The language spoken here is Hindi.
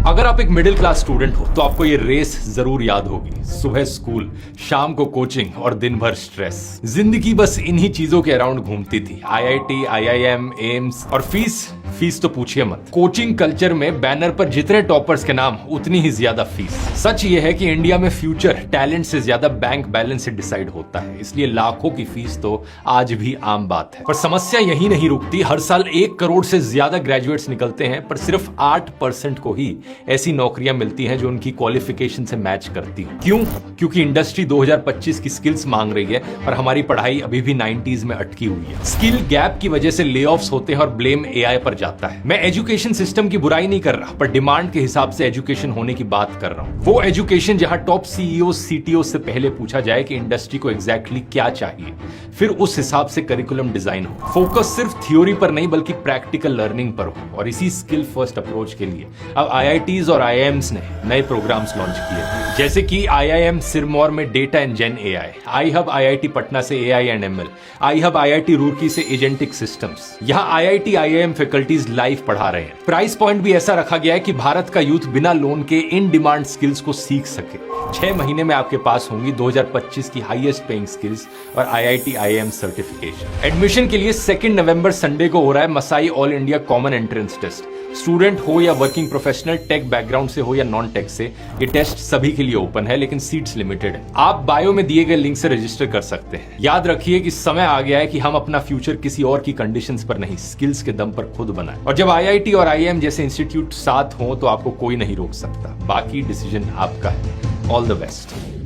अगर आप एक मिडिल क्लास स्टूडेंट हो तो आपको ये रेस जरूर याद होगी। सुबह स्कूल, शाम को कोचिंग और दिन भर स्ट्रेस। जिंदगी बस इन्हीं चीजों के अराउंड घूमती थी। आईआईटी, आईआईएम, एम्स और फीस तो पूछिए मत। कोचिंग कल्चर में बैनर पर जितने टॉपर्स के नाम उतनी ही ज्यादा फीस। सच ये है कि इंडिया में फ्यूचर टैलेंट से ज्यादा बैंक बैलेंस से डिसाइड होता है, इसलिए लाखों की फीस तो आज भी आम बात है। पर समस्या यही नहीं रुकती। हर साल 1 करोड़ से ज्यादा ग्रेजुएट्स निकलते हैं, पर सिर्फ 8% को ही ऐसी नौकरियां मिलती हैं जो उनकी क्वालिफिकेशन से मैच करती हैं। क्यों? क्योंकि इंडस्ट्री 2025 की स्किल्स मांग रही है और हमारी पढ़ाई अभी भी 90s में अटकी हुई है। स्किल गैप की वजह से ले-ऑफ्स होते हैं और ब्लेम एआई पर जाता है। मैं एजुकेशन सिस्टम की बुराई नहीं कर रहा, पर डिमांड के हिसाब से एजुकेशन होने की बात कर रहा हूं। वो एजुकेशन जहां टॉप सीईओ, सीटीओ से पहले पूछा जाए कि इंडस्ट्री को एग्जैक्टली क्या चाहिए, फिर उस हिसाब से करिकुलम डिजाइन हो। फोकस सिर्फ थ्योरी पर नहीं बल्कि प्रैक्टिकल लर्निंग पर हो। और इसी स्किल फर्स्ट अप्रोच के लिए अब आईआईटीज और आईआईएम्स ने नए प्रोग्राम्स लॉन्च किए, जैसे कि आईआईएम सिरमौर में data and gen AI, I hub IIT Patna से AI and ML, I hub IIT Roorkee से एजेंटिक सिस्टम्स। यहाँ आईआईटी, आईआईएम फैकल्टीज लाइव पढ़ा रहे हैं। प्राइस पॉइंट भी ऐसा रखा गया है कि भारत का यूथ बिना लोन के इन डिमांड स्किल्स को सीख सके। 6 महीने में आपके पास होंगी 2025 की हाईएस्ट पेइंग स्किल्स और आईआईटी, आईआईएम सर्टिफिकेशन। एडमिशन के लिए 2 नवंबर संडे को हो रहा है Masai all India common entrance test. Student हो या वर्किंग प्रोफेशनल, टेक बैकग्राउंड से हो या नॉन टेक से, ये टेस्ट सभी के लिए ओपन है, लेकिन सीट्स लिमिटेड है। आप बायो में दिए गए लिंक से रजिस्टर कर सकते हैं। याद रखिए कि समय आ गया है कि हम अपना फ्यूचर किसी और की कंडीशंस पर नहीं, स्किल्स के दम पर खुद बनाएं। और जब आईआईटी और आईआईएम जैसे इंस्टीट्यूट साथ हो तो आपको कोई नहीं रोक सकता। बाकी डिसीजन आपका है। All the best.